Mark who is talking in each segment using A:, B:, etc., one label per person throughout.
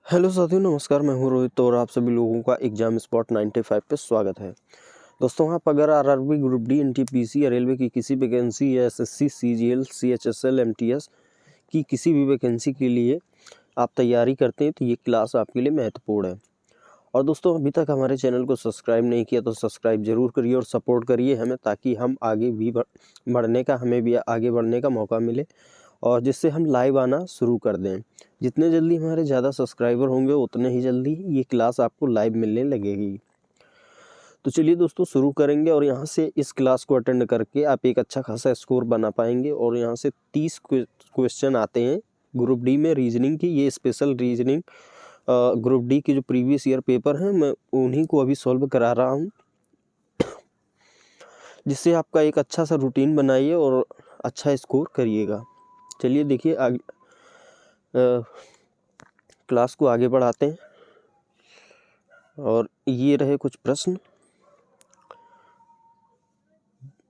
A: Hello साथियों, नमस्कार। मैं हूं रोहित और आप सभी लोगों का एग्जाम स्पॉट 95 पे स्वागत है। दोस्तों, आप अगर आरआरबी, ग्रुप डी, एनटीपीसी या रेलवे की किसी वैकेंसी या एसएससी, सीजीएल, सीएचएसएल, एमटीएस की किसी भी वैकेंसी के लिए आप तैयारी करते हैं तो ये क्लास आपके लिए महत्वपूर्ण है। और दोस्तों, अभी तक हमारे चैनल को सब्सक्राइब नहीं किया तो सब्सक्राइब जरूर करिए और सपोर्ट करिए हमें, ताकि हम आगे भी हमें भी आगे बढ़ने का मौका मिले और जिससे हम लाइव आना शुरू कर दें। जितने जल्दी हमारे ज़्यादा सब्सक्राइबर होंगे उतने ही जल्दी ये क्लास आपको लाइव मिलने लगेगी। तो चलिए दोस्तों, शुरू करेंगे और यहाँ से इस क्लास को अटेंड करके आप एक अच्छा खासा स्कोर बना पाएंगे। और यहाँ से 30 क्वेश्चन आते हैं ग्रुप डी में रीजनिंग की। ये स्पेशल रीजनिंग ग्रुप डी के जो प्रीवियस ईयर पेपर हैं, मैं उन्हीं को अभी सॉल्व करा रहा हूँ, जिससे आपका एक अच्छा सा रूटीन बनाइए और अच्छा स्कोर करिएगा। चलिए देखिए, आगे क्लास को आगे बढ़ाते हैं। और ये रहे कुछ प्रश्न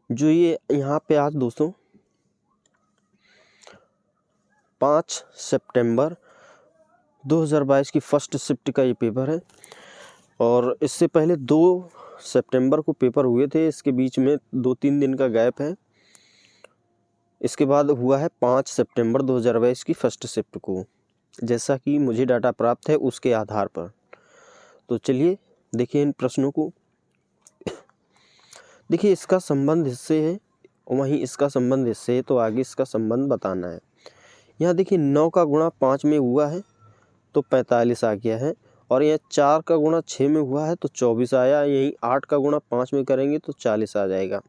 A: जो ये यहाँ पे आज दोस्तों 5 सितंबर 2022 की फर्स्ट शिफ्ट का ये पेपर है। और इससे पहले 2 सितंबर को पेपर हुए थे, इसके बीच में 2-3 दिन का गैप है। इसके बाद हुआ है 5 सितंबर 2022 की फर्स्ट शिफ्ट को, जैसा कि मुझे डाटा प्राप्त है उसके आधार पर। तो चलिए देखिए इन प्रश्नों को। देखिए, इसका संबंध इससे है, वहीं इसका संबंध इससे है, तो आगे इसका संबंध बताना है। यहाँ देखिए 9 का गुणा 5 में हुआ है तो 45 आ गया है। और यहाँ 4 का गुणा 6 में हुआ है तो 24 आया। यहीं 8 का गुणा 5 में करेंगे तो 40 आ जाएगा।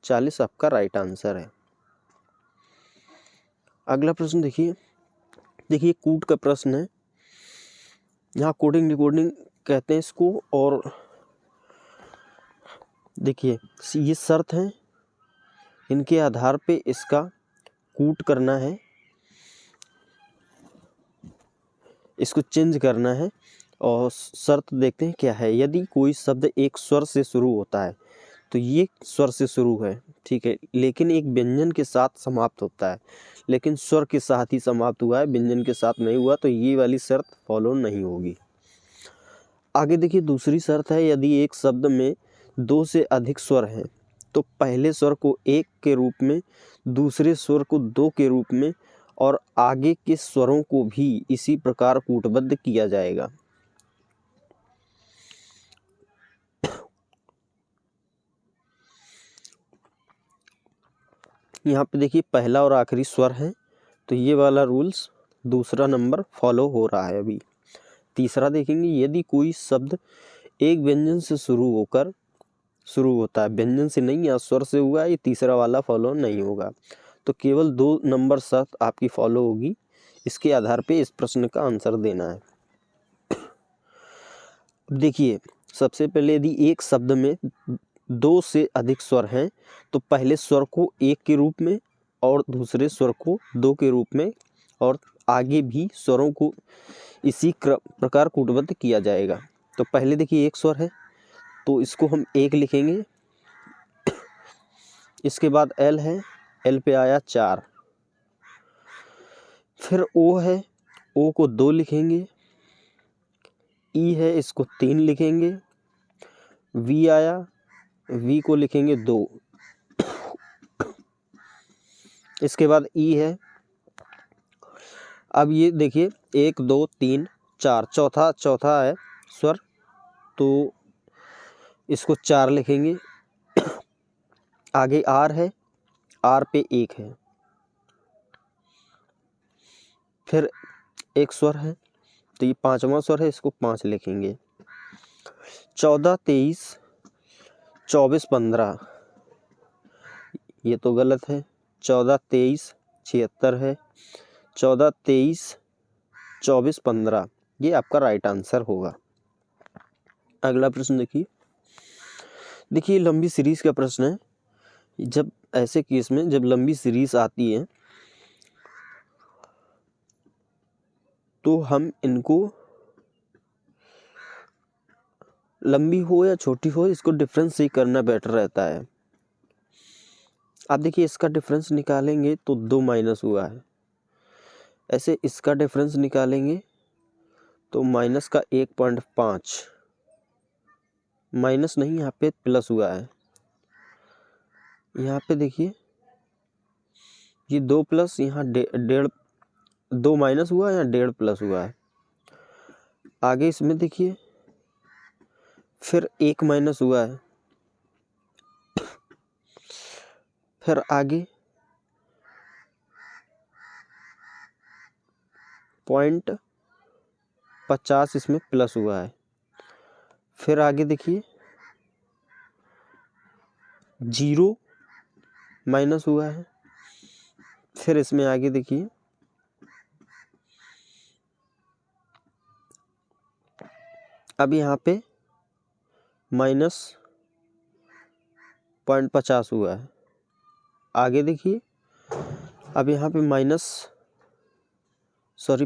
A: 40 आपका राइट आंसर है। अगला प्रश्न देखिए कूट का प्रश्न है। यहाँ कोडिंग डिकोडिंग कहते हैं इसको। और देखिए ये शर्त है, इनके आधार पे इसका कूट करना है, इसको चेंज करना है। और शर्त देखते हैं क्या है। यदि कोई शब्द एक स्वर से शुरू होता है तो ये स्वर से शुरू है, ठीक है, लेकिन एक व्यंजन के साथ समाप्त होता है। लेकिन स्वर के साथ ही समाप्त हुआ है, व्यंजन के साथ नहीं हुआ, तो ये वाली शर्त फॉलो नहीं होगी। आगे देखिए दूसरी शर्त है, यदि एक शब्द में 2 से अधिक स्वर हैं तो पहले स्वर को 1 के रूप में, दूसरे स्वर को 2 के रूप में और आगे के स्वरों को भी इसी प्रकार कूटबद्ध किया जाएगा। यहाँ पे देखिए पहला और आखिरी स्वर है, तो ये वाला रूल्स दूसरा नंबर फॉलो हो रहा है अभी। तीसरा देखेंगे, यदि कोई शब्द एक व्यंजन से शुरू होता है, व्यंजन से नहीं या स्वर से हुआ, ये तीसरा वाला फॉलो नहीं होगा। तो केवल 2 नंबर शर्त आपकी फॉलो होगी। इसके आधार पे इस प्रश्न का आंसर देना है। देखिए सबसे पहले, यदि एक शब्द में 2 से अधिक स्वर हैं तो पहले स्वर को 1 के रूप में और दूसरे स्वर को 2 के रूप में और आगे भी स्वरों को इसी प्रकार कूटबद्ध किया जाएगा। तो पहले देखिए एक स्वर है तो इसको हम 1 लिखेंगे। इसके बाद एल है, एल पे आया 4। फिर ओ है, ओ को 2 लिखेंगे। ई है, इसको 3 लिखेंगे। वी आया, वी को लिखेंगे 2। इसके बाद ई है। अब ये देखिए 1 2 3 4, चौथा है स्वर, तो इसको 4 लिखेंगे। आगे आर है, आर पे 1 है। फिर एक स्वर है तो ये 5वां स्वर है, इसको 5 लिखेंगे। 14 23 24 15, ये तो गलत है। 14 23 76 है। 14 23 24 15, ये आपका राइट आंसर होगा। अगला प्रश्न देखिए लंबी सीरीज का प्रश्न है। जब ऐसे केस में जब लंबी सीरीज आती है तो हम इनको, लंबी हो या छोटी हो, इसको डिफरेंस से करना बेटर रहता है। आप देखिए इसका डिफरेंस निकालेंगे तो 2 माइनस हुआ है। ऐसे इसका डिफरेंस निकालेंगे तो माइनस का 1.5, माइनस नहीं यहाँ पे प्लस हुआ है। यहाँ पे देखिए ये 2 प्लस, यहाँ 1.5, 2 माइनस हुआ, यहाँ 1.5 प्लस हुआ है। आगे इसमें देखिए फिर 1 माइनस हुआ है, फिर आगे 0.50 इसमें प्लस हुआ है, फिर आगे देखिए 0 माइनस हुआ है, फिर इसमें आगे देखिए अब यहाँ पे माइनस 0.50 हुआ है। आगे देखिए अब यहाँ पे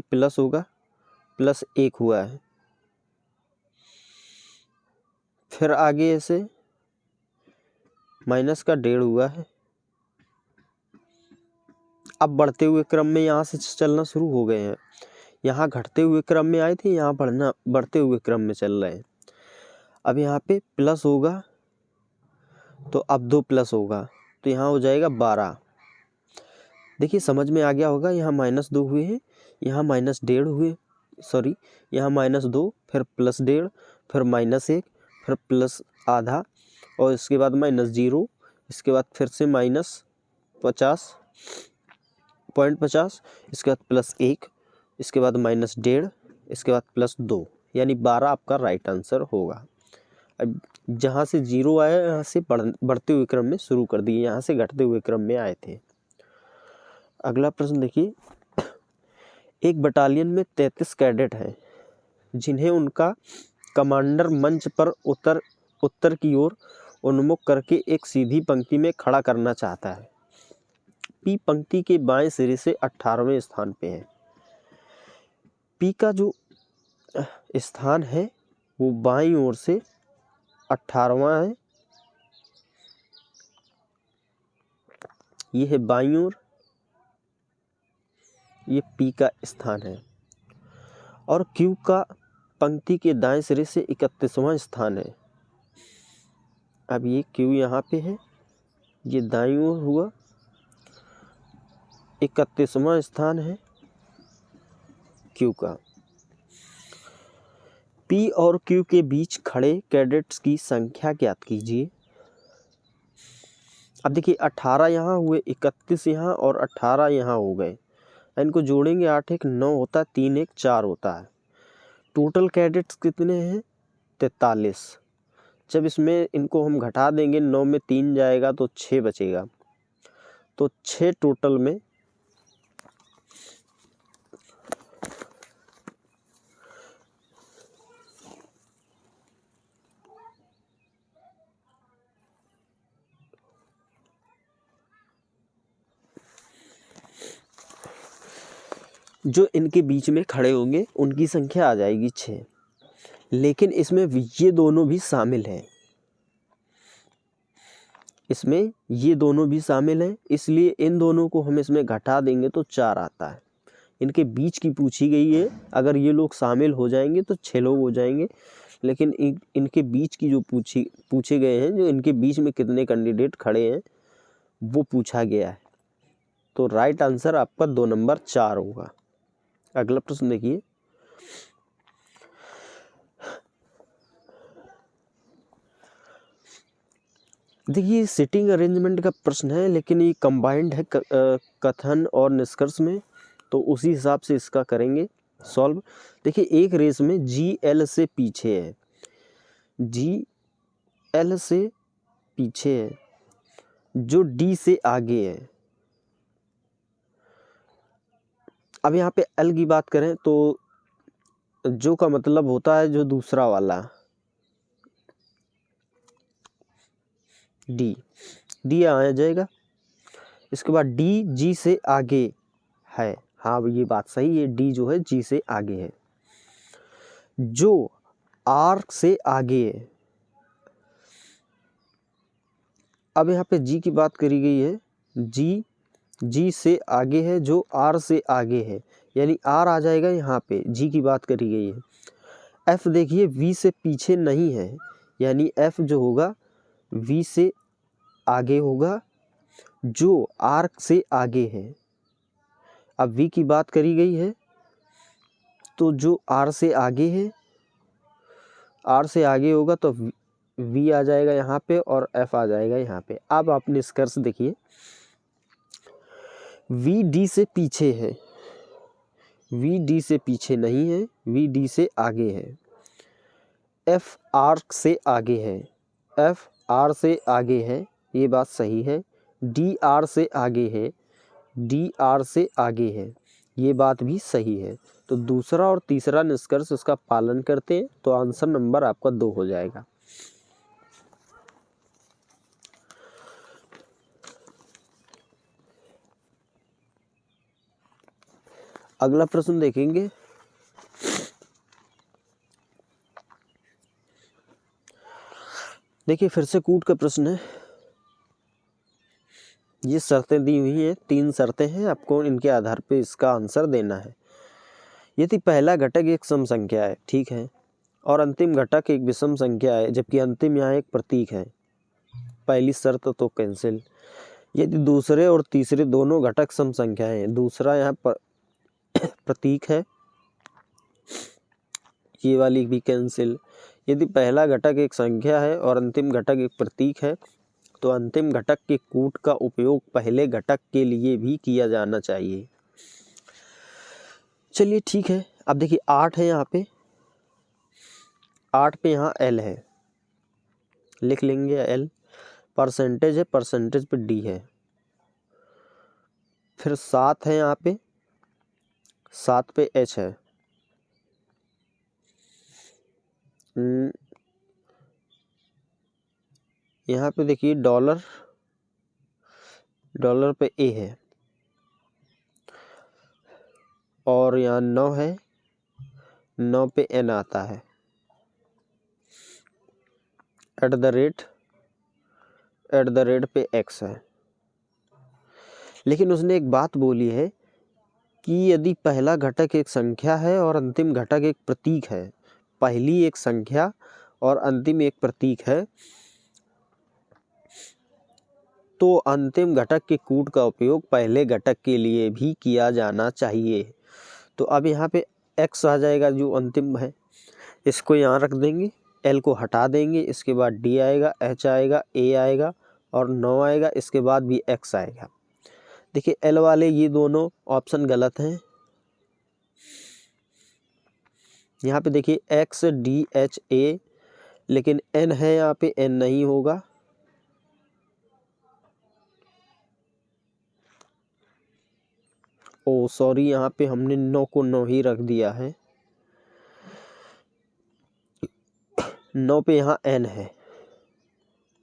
A: प्लस होगा, प्लस 1 हुआ है, फिर आगे ऐसे माइनस का 1.5 हुआ है। अब बढ़ते हुए क्रम में यहाँ से चलना शुरू हो गए हैं। यहाँ घटते हुए क्रम में आए थे, यहाँ बढ़ते हुए क्रम में चल रहे हैं। अब यहाँ पे प्लस होगा तो अब 2 प्लस होगा, तो यहाँ हो जाएगा 12। देखिए समझ में आ गया होगा, यहाँ -2 हुए हैं, यहाँ -1.5 हुए, यहाँ -2, फिर +1.5, फिर -1, फिर प्लस आधा, और इसके बाद -0, इसके बाद फिर से -50.50, इसके बाद +1, इसके बाद -1.5, इसके बाद +2, यानी 12 आपका राइट आंसर होगा। अब जहाँ से 0 आया यहाँ से बढ़ते हुए क्रम में शुरू कर दिए, यहाँ से घटते हुए क्रम में आए थे। अगला प्रश्न देखिए, एक बटालियन में 33 कैडेट हैं जिन्हें उनका कमांडर मंच पर उत्तर की ओर उन्मुख करके एक सीधी पंक्ति में खड़ा करना चाहता है। पी पंक्ति के बाएं सिरे से 18वें स्थान पे है। पी का जो स्थान है वो बाईं ओर से 18वां है, ये है बाईं ओर, ये पी का स्थान है। और क्यू का पंक्ति के दाएं सिरे से 31वां स्थान है। अब ये क्यू यहाँ पे है, ये दाईं ओर हुआ, 31वां स्थान है क्यू का। पी और क्यू के बीच खड़े कैडेट्स की संख्या ज्ञात कीजिए। अब देखिए 18 यहाँ हुए, 31 यहाँ और 18 यहाँ हो गए, इनको जोड़ेंगे 8 1 9 होता है, 3 1 4 होता है। टोटल कैडेट्स कितने हैं? 43। जब इसमें इनको हम घटा देंगे, 9 में 3 जाएगा तो 6 बचेगा, तो 6 टोटल में जो इनके बीच में खड़े होंगे उनकी संख्या आ जाएगी 6। लेकिन इसमें ये दोनों भी शामिल हैं, इसमें ये दोनों भी शामिल हैं, इसलिए इन दोनों को हम इसमें घटा देंगे तो 4 आता है। इनके बीच की पूछी गई है, अगर ये लोग शामिल हो जाएंगे तो 6 लोग हो जाएंगे, लेकिन इनके बीच की जो पूछे गए हैं, जो इनके बीच में कितने कैंडिडेट खड़े हैं वो पूछा गया है। तो राइट आंसर आपका 2 नंबर 4 होगा। अगला प्रश्न देखिए, सिटिंग अरेंजमेंट का प्रश्न है, लेकिन ये कंबाइंड है कथन और निष्कर्ष में, तो उसी हिसाब से इसका करेंगे सॉल्व। देखिए एक रेस में GL से पीछे है, GL से पीछे है, जो D से आगे है। अब यहाँ पे L की बात करें तो जो का मतलब होता है जो दूसरा वाला, D आ जाएगा। इसके बाद D G से आगे है, हाँ ये बात सही है, D जो है G से आगे है। जो R से आगे है, अब यहाँ पे G की बात करी गई है, G से आगे है, जो R से आगे है, यानी आर आ जाएगा यहाँ पे, जी की बात करी गई है। एफ देखिए वी से पीछे नहीं है, यानी एफ जो होगा वी से आगे होगा जो आर से आगे है। अब वी की बात करी गई है तो जो आर से आगे है, आर से आगे होगा तो वी आ जाएगा यहाँ पे और एफ आ जाएगा यहाँ पे। अब आप निष्कर्ष देखिए, वी डी से पीछे है, वी डी से पीछे नहीं है, वी डी से आगे है। एफ आर से आगे है, एफ आर से आगे है, ये बात सही है। डी आर से आगे है, डी आर से आगे है, ये बात भी सही है। तो दूसरा और तीसरा निष्कर्ष उसका पालन करते हैं तो आंसर नंबर आपका 2 हो जाएगा। अगला प्रश्न देखेंगे। देखिए फिर से कूट का प्रश्न है। ये शर्तें दी हुई हैं, 3 शर्तें हैं, आपको इनके आधार पे इसका आंसर देना है। यदि पहला घटक एक सम संख्या है, ठीक है, और अंतिम घटक एक विषम संख्या है, जबकि अंतिम यहाँ एक प्रतीक है, पहली शर्त तो कैंसिल। यदि दूसरे और तीसरे दोनों घटक सम संख्याएं हैं, दूसरा यहाँ पर प्रतीक है, ये वाली भी कैंसिल। यदि पहला घटक एक संख्या है और अंतिम घटक एक प्रतीक है तो अंतिम घटक के कूट का उपयोग पहले घटक के लिए भी किया जाना चाहिए। चलिए ठीक है, अब देखिए 8 है यहाँ पे, 8 पे यहाँ एल है, लिख लेंगे एल। परसेंटेज है, परसेंटेज पे डी है। फिर 7 है यहाँ पे, 7 पे एच है। यहाँ पे देखिए डॉलर, डॉलर पे ए है, और यहाँ 9 है, 9 पे एन आता है। एट द रेट पे एक्स है। लेकिन उसने एक बात बोली है कि यदि पहला घटक एक संख्या है और अंतिम घटक एक प्रतीक है, पहली एक संख्या और अंतिम एक प्रतीक है, तो अंतिम घटक के कूट का उपयोग पहले घटक के लिए भी किया जाना चाहिए। तो अब यहाँ पे x आ जाएगा जो अंतिम है, इसको यहाँ रख देंगे, l को हटा देंगे, इसके बाद d आएगा, h आएगा, a आएगा और 9 आएगा, इसके बाद भी x आएगा। देखिए l वाले ये दोनों ऑप्शन गलत हैं। यहाँ पे देखिए x d h a, लेकिन n है यहाँ पे, n नहीं होगा। ओ सॉरी, यहाँ पे हमने 9 को 9 ही रख दिया है। 9 पे यहाँ n है,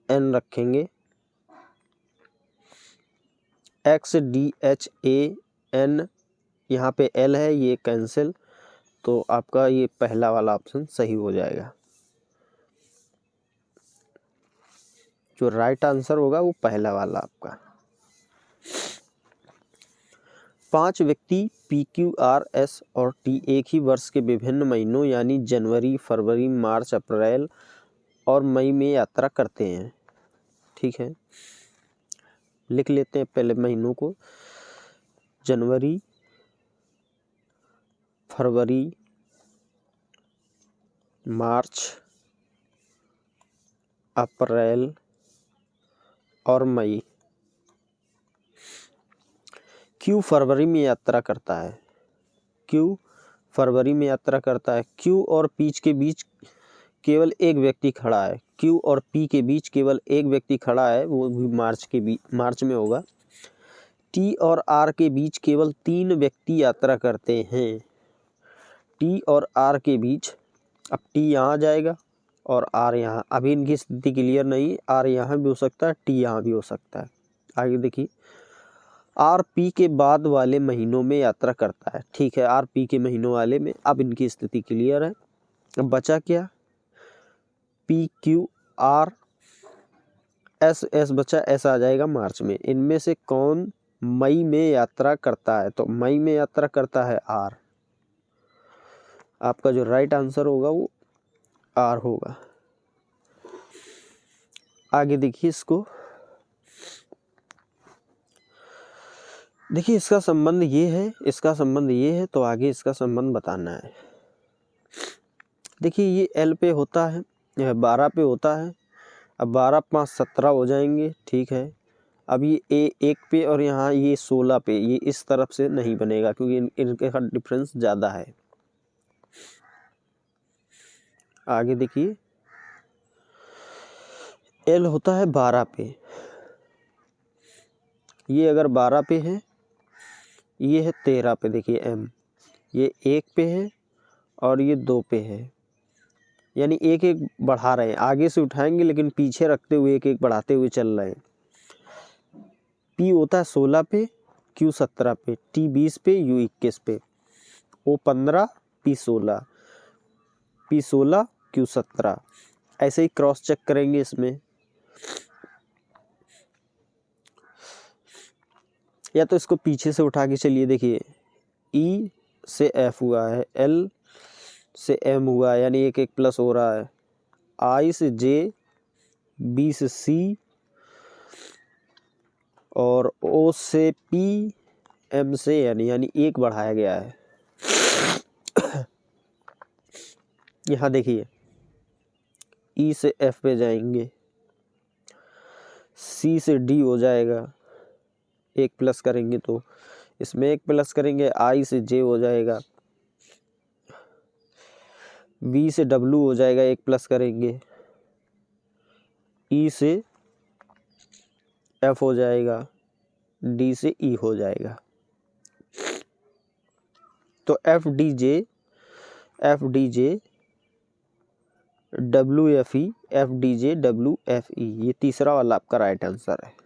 A: n रखेंगे। x d h a n, यहाँ पे l है, ये कैंसिल, तो आपका ये पहला वाला ऑप्शन सही हो जाएगा। जो राइट आंसर होगा वो पहला वाला आपका। 5 व्यक्ति पी क्यू आर एस और टी एक ही वर्ष के विभिन्न महीनों यानी जनवरी, फरवरी, मार्च, अप्रैल और मई में यात्रा करते हैं, ठीक है। लिख लेते हैं पहले महीनों को, जनवरी, फरवरी, मार्च, अप्रैल और मई। क्यू फरवरी में यात्रा करता है, क्यू फरवरी में यात्रा करता है। क्यू और पी के बीच केवल एक व्यक्ति खड़ा है, क्यू और पी के बीच केवल एक व्यक्ति खड़ा है, वो भी मार्च में होगा। टी और आर के बीच केवल 3 व्यक्ति यात्रा करते हैं, टी और आर के बीच। अब टी यहाँ आ जाएगा और आर यहाँ, अभी इनकी स्थिति क्लियर नहीं, आर यहाँ भी हो सकता है, टी यहाँ भी हो सकता है। आगे देखिए, आर पी के बाद वाले महीनों में यात्रा करता है, ठीक है, आर पी के महीनों वाले में। अब इनकी स्थिति क्लियर है। अब बचा क्या, P Q R S, S बचा, एस आ जाएगा मार्च में। इनमें से कौन मई में यात्रा करता है, तो मई में यात्रा करता है आर। आपका जो राइट आंसर होगा वो आर होगा। आगे देखिए इसको, देखिए इसका संबंध ये है, इसका संबंध ये है, तो आगे इसका संबंध बताना है। देखिए ये एल पे होता है, यह 12 पे होता है। अब 12 5 17 हो जाएंगे, ठीक है। अब ये ए 1 पे और यहाँ ये 16 पे, ये इस तरफ से नहीं बनेगा क्योंकि इनके का डिफरेंस ज़्यादा है। आगे देखिए एल होता है 12 पे, ये अगर 12 पे है, ये है 13 पे। देखिए एम, ये 1 पे है और ये 2 पे है, यानी एक एक बढ़ा रहे हैं, आगे से उठाएंगे लेकिन पीछे रखते हुए एक एक बढ़ाते हुए चल रहे हैं। पी होता है 16 पे, क्यू 17 पे, टी 20 पे, यू 21 पे, ओ 15, पी 16, पी 16, क्यू 17। ऐसे ही क्रॉस चेक करेंगे इसमें, या तो इसको पीछे से उठा के चलिए। देखिए ई से एफ हुआ है, एल से एम हुआ है, यानी एक एक प्लस हो रहा है, आई से जे, बी से सी और ओ से पी, एम से यानी एक बढ़ाया गया है। यहाँ देखिए ई से एफ पे जाएंगे, सी से डी हो जाएगा, एक प्लस करेंगे तो इसमें एक प्लस करेंगे, आई से जे हो जाएगा, वी से डब्ल्यू हो जाएगा, एक प्लस करेंगे, ई से एफ हो जाएगा, डी से ई हो जाएगा। तो F D J W F E, F D J W F E, ये तीसरा वाला आपका राइट आंसर है।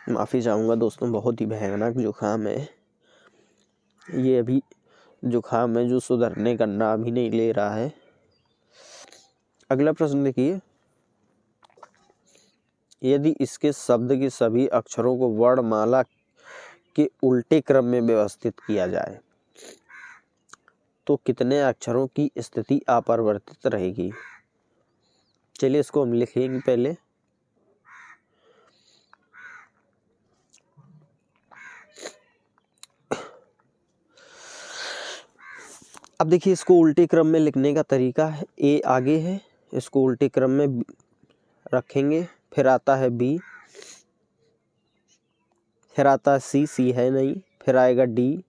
A: माफ़ी चाहूँगा दोस्तों, बहुत ही भयानक जुकाम है ये, अभी जुकाम है जो सुधरने का नाम ही नहीं ले रहा है। अगला प्रश्न देखिए, यदि इसके शब्द के सभी अक्षरों को वर्णमाला के उल्टे क्रम में व्यवस्थित किया जाए तो कितने अक्षरों की स्थिति अपरिवर्तित रहेगी? चलिए इसको हम लिखेंगे पहले। अब देखिए इसको उल्टे क्रम में लिखने का तरीका है, ए आगे है, इसको उल्टे क्रम में रखेंगे, फिर आता है बी, फिर आता है सी, सी है नहीं, फिर आएगा डी,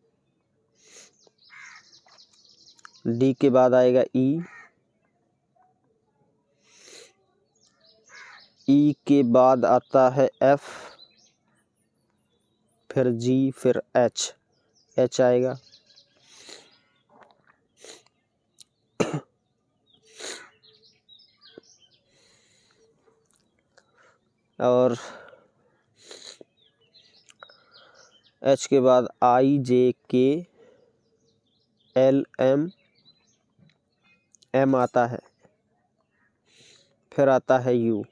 A: डी के बाद आएगा ई, ई के बाद आता है एफ, फिर जी, फिर एच, एच आएगा, और एच के बाद आई, जे, के, एल, एम, एम आता है, फिर आता है यू,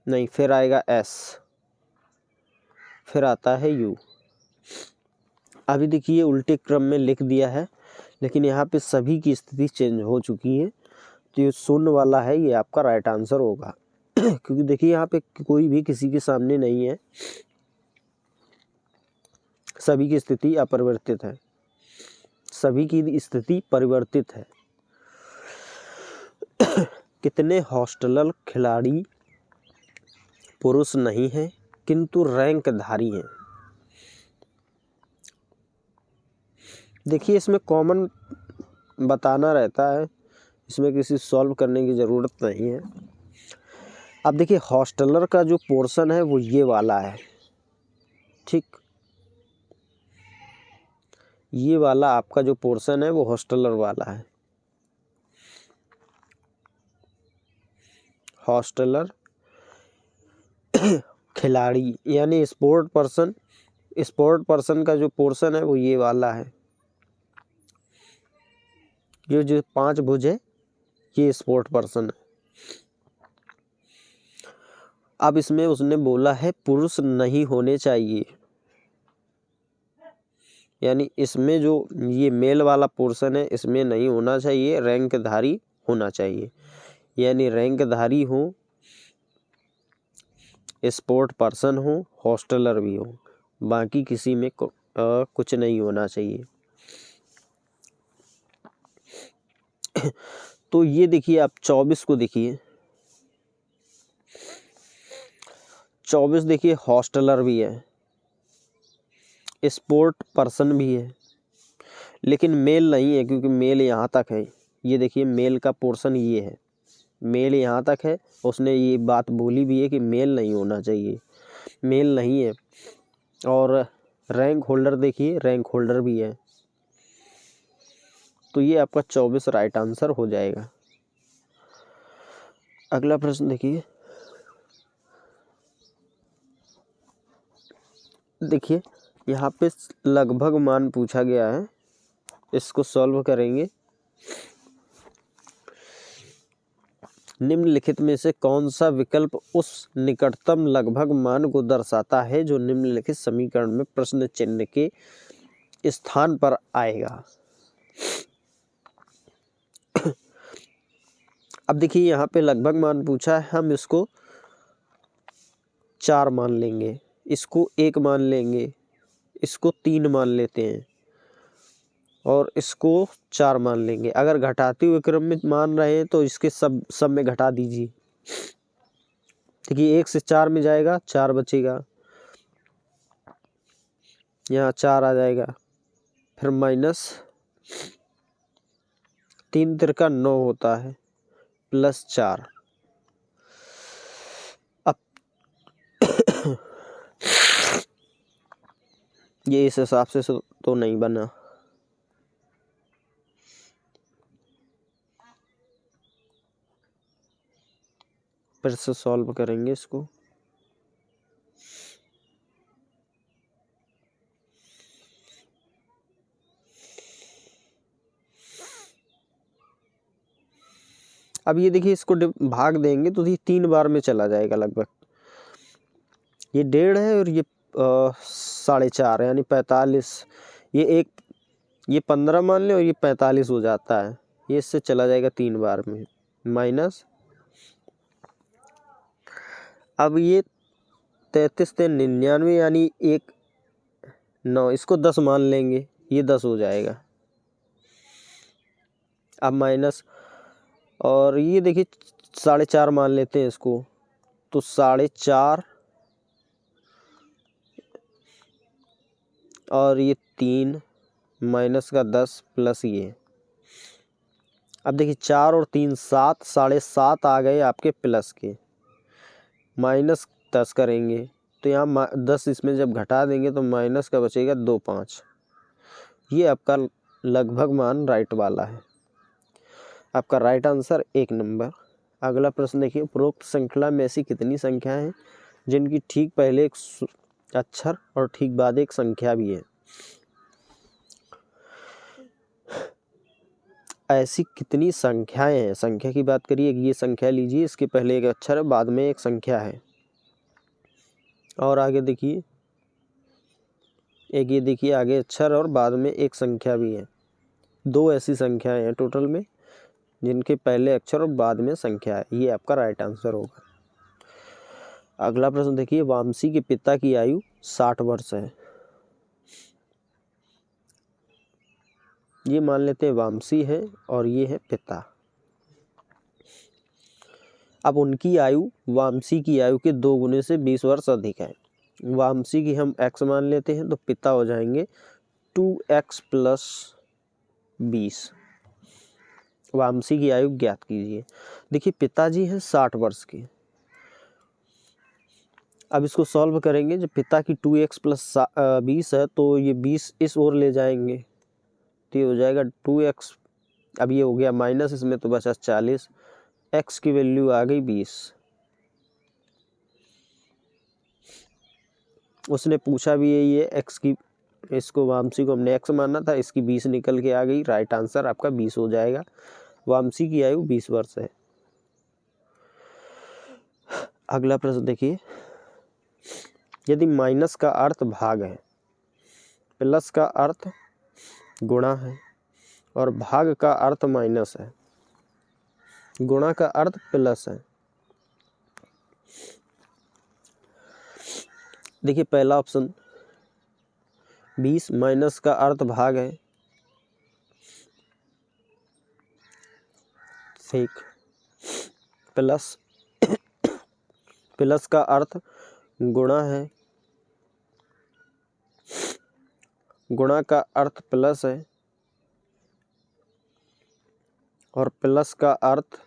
A: नहीं फिर आएगा एस, फिर आता है यू। अभी देखिए उल्टे क्रम में लिख दिया है, लेकिन यहाँ पे सभी की स्थिति चेंज हो चुकी है, तो ये शून्य वाला है, ये आपका राइट आंसर होगा। क्योंकि देखिए यहाँ पे कोई भी किसी के सामने नहीं है, सभी की स्थिति अपरिवर्तित है, सभी की स्थिति परिवर्तित है। कितने हॉस्टलर खिलाड़ी पुरुष नहीं हैं किंतु रैंकधारी हैं? देखिए इसमें कॉमन बताना रहता है, इसमें किसी सॉल्व करने की ज़रूरत नहीं है। अब देखिए हॉस्टलर का जो पोर्शन है वो ये वाला है, ठीक, ये वाला आपका जो पोर्शन है वो हॉस्टलर वाला है। हॉस्टलर खिलाड़ी यानी स्पोर्ट पर्सन का जो पोर्शन है वो ये वाला है, ये जो 5 भुज है ये स्पोर्ट पर्सन है। अब इसमें उसने बोला है पुरुष नहीं होने चाहिए, यानी इसमें जो ये मेल वाला पोर्शन है इसमें नहीं होना चाहिए, रैंकधारी होना चाहिए, यानी रैंकधारी हो, स्पोर्ट पर्सन हो, हॉस्टलर भी हो, बाकी किसी में कुछ नहीं होना चाहिए। तो ये देखिए आप 24 को देखिए, 24 देखिए हॉस्टलर भी है, स्पोर्ट पर्सन भी है, लेकिन मेल नहीं है क्योंकि मेल यहाँ तक है। ये देखिए मेल का पोर्शन ये है, मेल यहाँ तक है। उसने ये बात बोली भी है कि मेल नहीं होना चाहिए, मेल नहीं है। और रैंक होल्डर देखिए, रैंक होल्डर भी है। तो ये आपका 24 राइट आंसर हो जाएगा। अगला प्रश्न देखिए, देखिए यहाँ पे लगभग मान पूछा गया है, इसको सॉल्व करेंगे। निम्नलिखित में से कौन सा विकल्प उस निकटतम लगभग मान को दर्शाता है जो निम्नलिखित समीकरण में प्रश्न चिन्ह के स्थान पर आएगा। अब देखिए यहाँ पे लगभग मान पूछा है, हम इसको 4 मान लेंगे, इसको 1 मान लेंगे, इसको 3 मान लेते हैं और इसको 4 मान लेंगे। अगर घटाते हुए क्रम में मान रहे हैं तो इसके सब में घटा दीजिए। देखिए 1 से 4 में जाएगा, 4 बचेगा, यहाँ 4 आ जाएगा, फिर माइनस 3 तिरका 9 होता है, प्लस 4। अब ये इस हिसाब से तो नहीं बना। फिर से सॉल्व करेंगे इसको। अब ये देखिए इसको भाग देंगे तो ये 3 बार में चला जाएगा लगभग। ये 1.5 है और ये 4.5 यानी 45। ये 15 मान ले और ये 45 हो जाता है, ये इससे चला जाएगा 3 बार में, माइनस। अब ये 33 से 99 यानी 1 9, इसको 10 मान लेंगे, ये 10 हो जाएगा। अब माइनस, और ये देखिए 4.5 मान लेते हैं इसको, तो 4.5 और ये 3 माइनस का 10 प्लस ये। अब देखिए 4 और 3 7, 7.5 आ गए आपके प्लस के, माइनस 10 करेंगे तो यहाँ 10 इसमें जब घटा देंगे तो माइनस का बचेगा 2 5। ये आपका लगभग मान राइट वाला है, आपका राइट आंसर 1 नंबर। अगला प्रश्न देखिए, उपरोक्त श्रृंखला में ऐसी कितनी संख्याएं हैं जिनकी ठीक पहले एक अक्षर और ठीक बाद एक संख्या भी है। ऐसी कितनी संख्याएं हैं, संख्या की बात करिए, ये संख्या लीजिए, इसके पहले एक अक्षर है, बाद में एक संख्या है। और आगे देखिए, एक ये देखिए आगे अक्षर और बाद में एक संख्या भी है। 2 ऐसी संख्याएं हैं टोटल में जिनके पहले अक्षर और बाद में संख्या है। ये आपका राइट आंसर होगा। अगला प्रश्न देखिए, वामसी के पिता की आयु 60 वर्ष है। ये मान लेते हैं वामसी है और ये है पिता। अब उनकी आयु वामसी की आयु के 2 गुने से 20 वर्ष अधिक है। वामसी की हम x मान लेते हैं तो पिता हो जाएंगे 2x प्लस 20। वामसी की आयु ज्ञात कीजिए। देखिए पिताजी हैं 60 वर्ष के। अब इसको सॉल्व करेंगे, जब पिता की 2x प्लस 20 है तो ये 20 इस ओर ले जाएंगे तो ये हो जाएगा 2x। अब ये हो गया माइनस, इसमें तो बचा 40, x की वैल्यू आ गई 20। उसने पूछा भी है ये x की इसको वामसी को हमने x माना था, इसकी 20 निकल के आ गई। राइट आंसर आपका 20 हो जाएगा। वामसी की आयु 20 वर्ष है। अगला प्रश्न देखिए, यदि माइनस का अर्थ भाग है, प्लस का अर्थ गुणा है और भाग का अर्थ माइनस है, गुणा का अर्थ प्लस है। देखिए पहला ऑप्शन 20 माइनस का अर्थ भाग है, ठीक। प्लस प्लस का अर्थ गुणा है, गुणा का अर्थ प्लस है और प्लस का अर्थ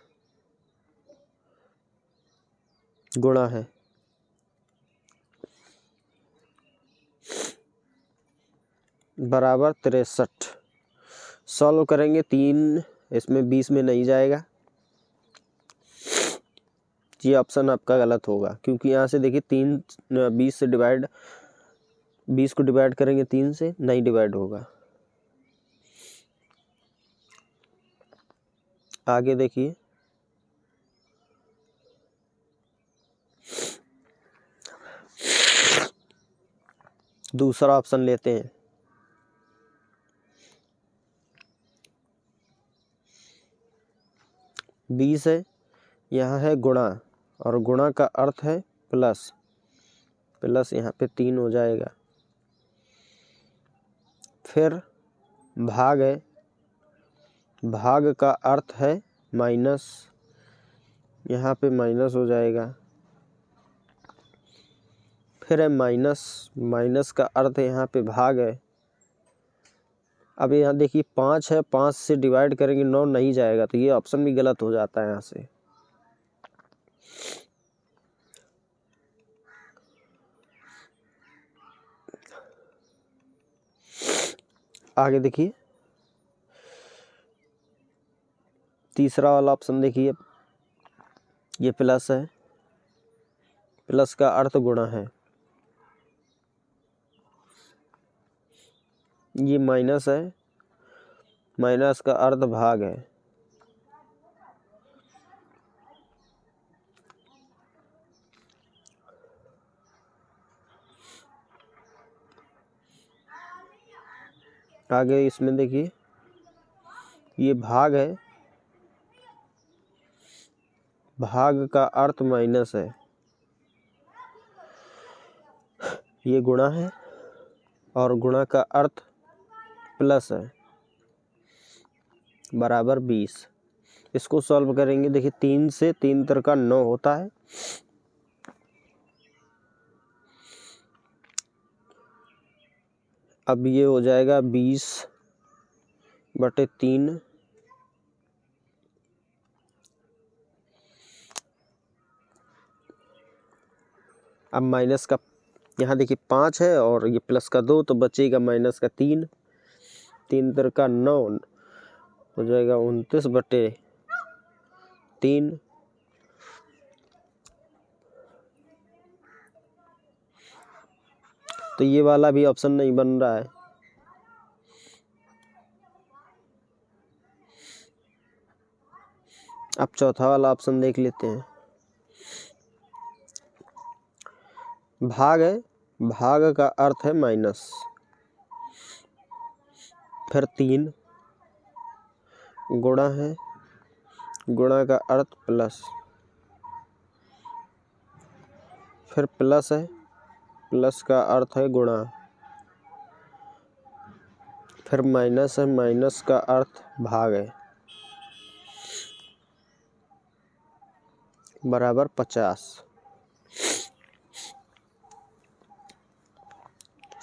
A: गुणा है। बराबर 63। सॉल्व करेंगे, 3 इसमें 20 में नहीं जाएगा। ये ऑप्शन आपका गलत होगा, क्योंकि यहाँ से देखिए 3 20 से डिवाइड, 20 को डिवाइड करेंगे 3 से, नहीं डिवाइड होगा। आगे देखिए, दूसरा ऑप्शन लेते हैं। बीस है, यहाँ है गुणा और गुणा का अर्थ है प्लस, प्लस यहाँ पे 3 हो जाएगा। फिर भाग है, भाग का अर्थ है माइनस, यहाँ पे माइनस हो जाएगा। फिर है माइनस, माइनस का अर्थ यहाँ पे भाग है। अब यहाँ देखिए 5 है, 5 से डिवाइड करेंगे 9 नहीं जाएगा, तो ये ऑप्शन भी गलत हो जाता है यहाँ से। आगे देखिए, तीसरा वाला ऑप्शन देखिए, ये प्लस है, प्लस का अर्थ गुणा है। ये माइनस है, माइनस का अर्थ भाग है। आगे इसमें देखिए, ये भाग है, भाग का अर्थ माइनस है। ये गुणा है और गुणा का अर्थ प्लस है, बराबर 20। इसको सॉल्व करेंगे, देखिए 3 से 3 का 9 होता है। अब ये हो जाएगा 20/3। अब माइनस का, यहाँ देखिए 5 है और ये प्लस का 2, तो बचेगा माइनस का 3। 3 का 9 हो जाएगा 29/3। तो ये वाला भी ऑप्शन नहीं बन रहा है। अब चौथा वाला ऑप्शन देख लेते हैं। भाग है, भाग का अर्थ है माइनस, फिर 3, गुणा है, गुणा का अर्थ प्लस, फिर प्लस है, प्लस का अर्थ है गुणा, फिर माइनस है, माइनस का अर्थ भाग है, बराबर 50।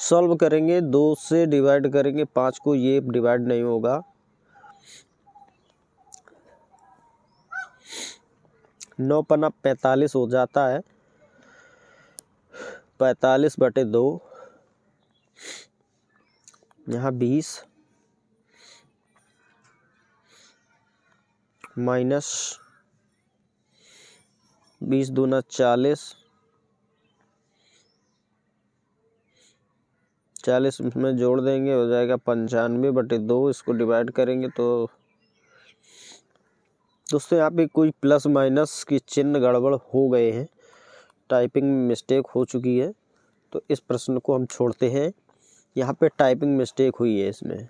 A: सॉल्व करेंगे, 2 से डिवाइड करेंगे 5 को, ये डिवाइड नहीं होगा। 9 पन्ना 45 हो जाता है, 45/2। यहाँ 20 माइनस 20 दूना 40, 40 में जोड़ देंगे, हो जाएगा 95/2। इसको डिवाइड करेंगे तो दोस्तों यहाँ पे कोई प्लस माइनस की चिन्ह गड़बड़ हो गए हैं, टाइपिंग में मिस्टेक हो चुकी है, तो इस प्रश्न को हम छोड़ते हैं। यहाँ पे टाइपिंग मिस्टेक हुई है इसमें।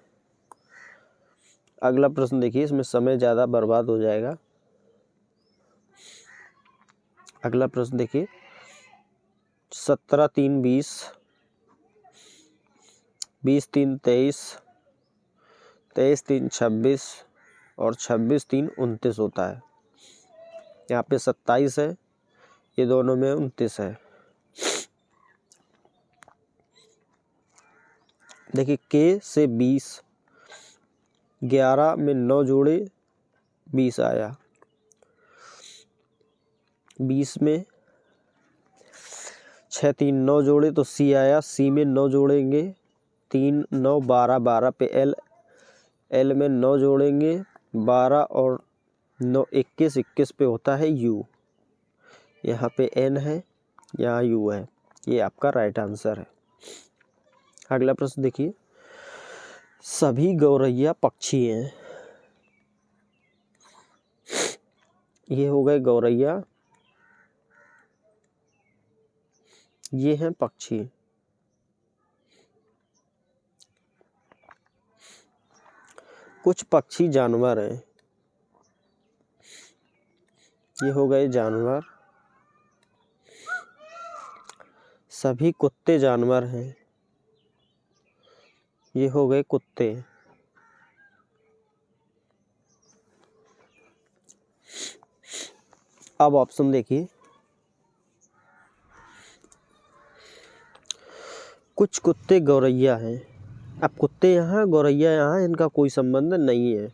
A: अगला प्रश्न देखिए, इसमें समय ज़्यादा बर्बाद हो जाएगा। अगला प्रश्न देखिए, 17×3 = 20, 20×3 = 23, 23×3 = 26 और 26×3 = 29 होता है। यहाँ पे 27 है, ये दोनों में 29 है। देखिए K से 20, 11 में 9 जोड़े 20 आया। 20 में 6 3 9 जोड़े तो C आया। C में 9 जोड़ेंगे, 3 9 12, 12 पे L में 9 जोड़ेंगे 12 और 9 21, 21 पे होता है U। यहाँ पे N है, यहाँ U है। ये आपका राइट आंसर है। अगला प्रश्न देखिए, सभी गौरैया पक्षी हैं। ये हो गए गौरैया, ये हैं पक्षी। कुछ पक्षी जानवर हैं, ये हो गए जानवर। सभी कुत्ते जानवर हैं, ये हो गए कुत्ते। अब ऑप्शन देखिए, कुछ कुत्ते गौरैया हैं। अब कुत्ते यहाँ, गौरैया यहाँ, इनका कोई संबंध नहीं है।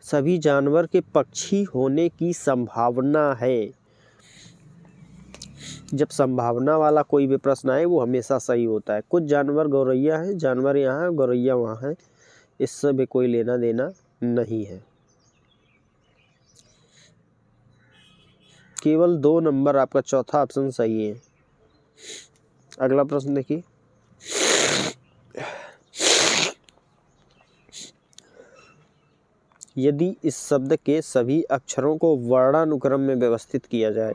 A: सभी जानवर के पक्षी होने की संभावना है। जब संभावना वाला कोई भी प्रश्न आए वो हमेशा सही होता है। कुछ जानवर गौरैया हैं, जानवर यहाँ है, गौरैया वहाँ है, इससे भी कोई लेना देना नहीं है। केवल 2 नंबर आपका चौथा ऑप्शन सही है। अगला प्रश्न देखिए, यदि इस शब्द के सभी अक्षरों को वर्णानुक्रम में व्यवस्थित किया जाए,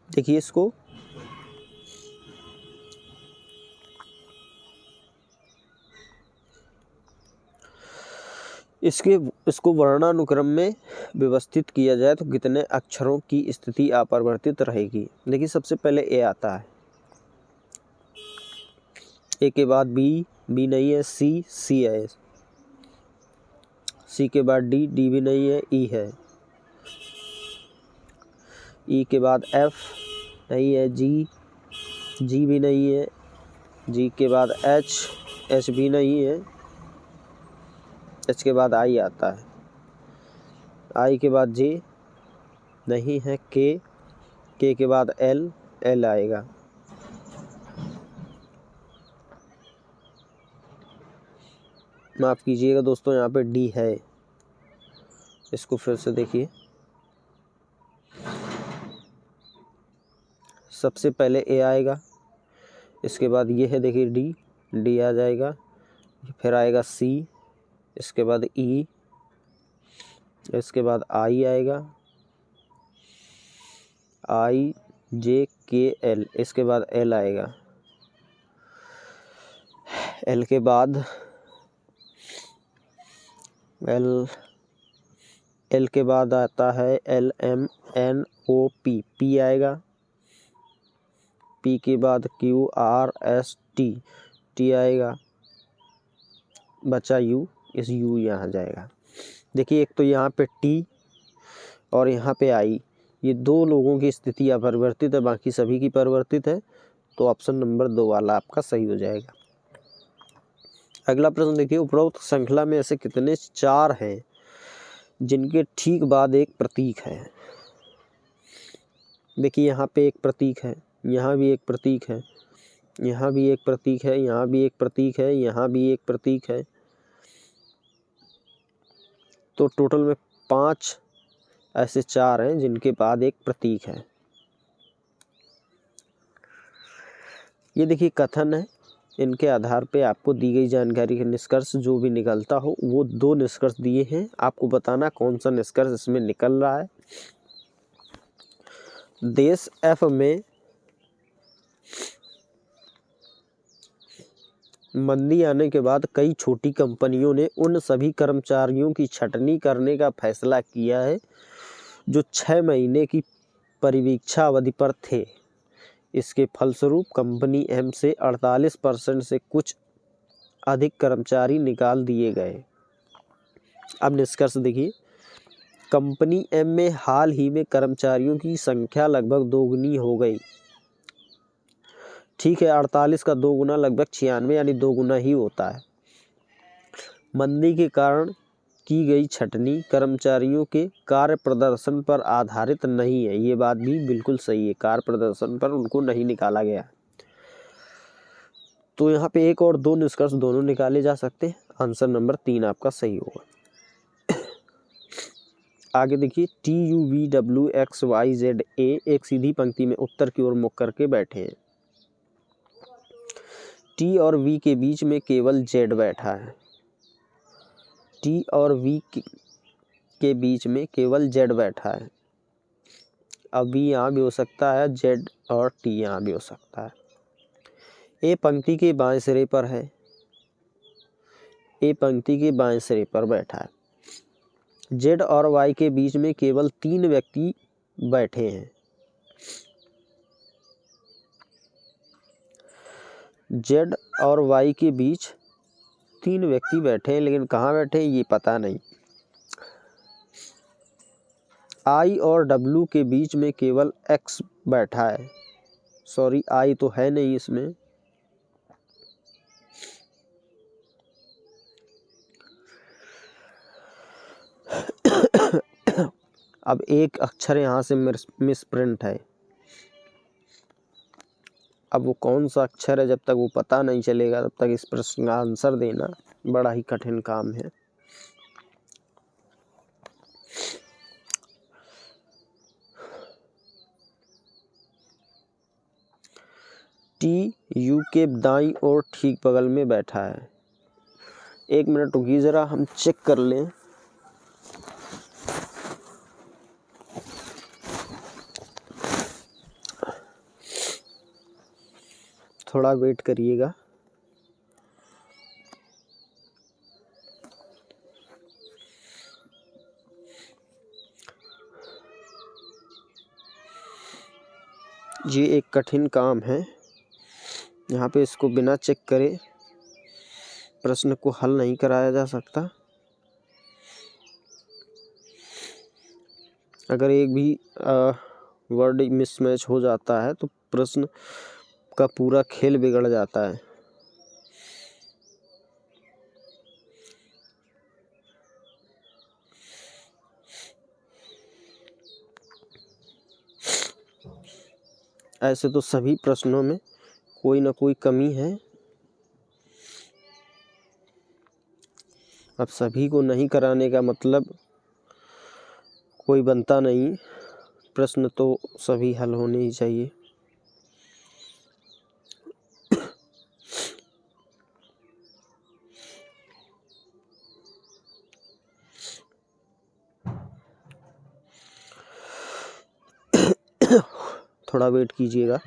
A: देखिए इसको, इसको वर्णानुक्रम में व्यवस्थित किया जाए तो कितने अक्षरों की स्थिति अपरिवर्तित रहेगी। देखिए सबसे पहले ए आता है, ए के बाद बी नहीं है, सी है, सी के बाद डी भी नहीं है, ई है, ई के बाद एफ नहीं है, जी भी नहीं है, जी के बाद एच भी नहीं है, एच के बाद आई आता है, आई के बाद जे नहीं है, के के बाद एल आएगा। माफ़ कीजिएगा दोस्तों, यहाँ पे डी है। इसको फिर से देखिए, सबसे पहले ए आएगा, इसके बाद ये है, देखिए डी आ जाएगा, फिर आएगा सी, इसके बाद ई, इसके बाद आई आएगा, आई जे के एल, इसके बाद एल आएगा, एल के बाद एल के बाद आता है L M N O P आएगा, पी के बाद क्यू आर एस टी आएगा, बचा यू, इस यू यहाँ जाएगा। देखिए एक तो यहाँ पे टी और यहाँ पे आई, ये 2 लोगों की स्थिति अपरिवर्तित है, बाकी सभी की परिवर्तित है, तो ऑप्शन नंबर 2 वाला आपका सही हो जाएगा। अगला प्रश्न देखिए, उपरोक्त श्रृंखला में ऐसे कितने 4 हैं जिनके ठीक बाद एक प्रतीक है। देखिए यहाँ पे एक प्रतीक है, यहाँ भी एक प्रतीक है, यहाँ भी एक प्रतीक है, यहाँ भी एक प्रतीक है, यहाँ भी एक प्रतीक है, तो टोटल में 5 ऐसे 4 हैं जिनके बाद एक प्रतीक है। ये देखिए कथन है, इनके आधार पे आपको दी गई जानकारी का निष्कर्ष जो भी निकलता हो, वो 2 निष्कर्ष दिए हैं, आपको बताना कौन सा निष्कर्ष इसमें निकल रहा है। देश एफ में मंदी आने के बाद कई छोटी कंपनियों ने उन सभी कर्मचारियों की छटनी करने का फैसला किया है जो 6 महीने की परिवीक्षा अवधि पर थे। इसके फलस्वरूप कंपनी एम से 48% से कुछ अधिक कर्मचारी निकाल दिए गए। अब निष्कर्ष देखिए, कंपनी एम में हाल ही में कर्मचारियों की संख्या लगभग दोगुनी हो गई। ठीक है, 48 का 2 गुना लगभग 96, यानी 2 गुना ही होता है। मंदी के कारण की गई छटनी कर्मचारियों के कार्य प्रदर्शन पर आधारित नहीं है। ये बात भी बिल्कुल सही है, कार्य प्रदर्शन पर उनको नहीं निकाला गया। तो यहाँ पे 1 और 2 निष्कर्ष दोनों निकाले जा सकते हैं। आंसर नंबर 3 आपका सही होगा। आगे देखिए, TUVWXYZA एक सीधी पंक्ति में उत्तर की ओर मुख करके बैठे हैं। T और V के बीच में केवल Z बैठा है। T और V के बीच में केवल Z बैठा है। अब V यहाँ भी हो सकता है, Z और T यहाँ भी हो सकता है। ए पंक्ति के बाएं सिरे पर है, ए पंक्ति के बाएं सिरे पर बैठा है। Z और Y के बीच में केवल 3 व्यक्ति बैठे हैं। Z और Y के बीच 3 व्यक्ति बैठे हैं, लेकिन कहाँ बैठे हैं ये पता नहीं। I और W के बीच में केवल X बैठा है। सॉरी, I तो है नहीं इसमें। अब एक अक्षर यहाँ से मिसप्रिंट है। अब वो कौन सा अक्षर है, जब तक वो पता नहीं चलेगा तब तक इस प्रश्न का आंसर देना बड़ा ही कठिन काम है। TU के दाईं ओर ठीक बगल में बैठा है। 1 मिनट रुकिए ज़रा, हम चेक कर लें। थोड़ा वेट करिएगा। ये एक कठिन काम है, यहाँ पे इसको बिना चेक करे प्रश्न को हल नहीं कराया जा सकता। अगर एक भी वर्ड मिसमैच हो जाता है तो प्रश्न का पूरा खेल बिगड़ जाता है। ऐसे तो सभी प्रश्नों में कोई ना कोई कमी है। अब सभी को नहीं कराने का मतलब कोई बनता नहीं। प्रश्न तो सभी हल होने ही चाहिए। थोड़ा वेट कीजिएगा।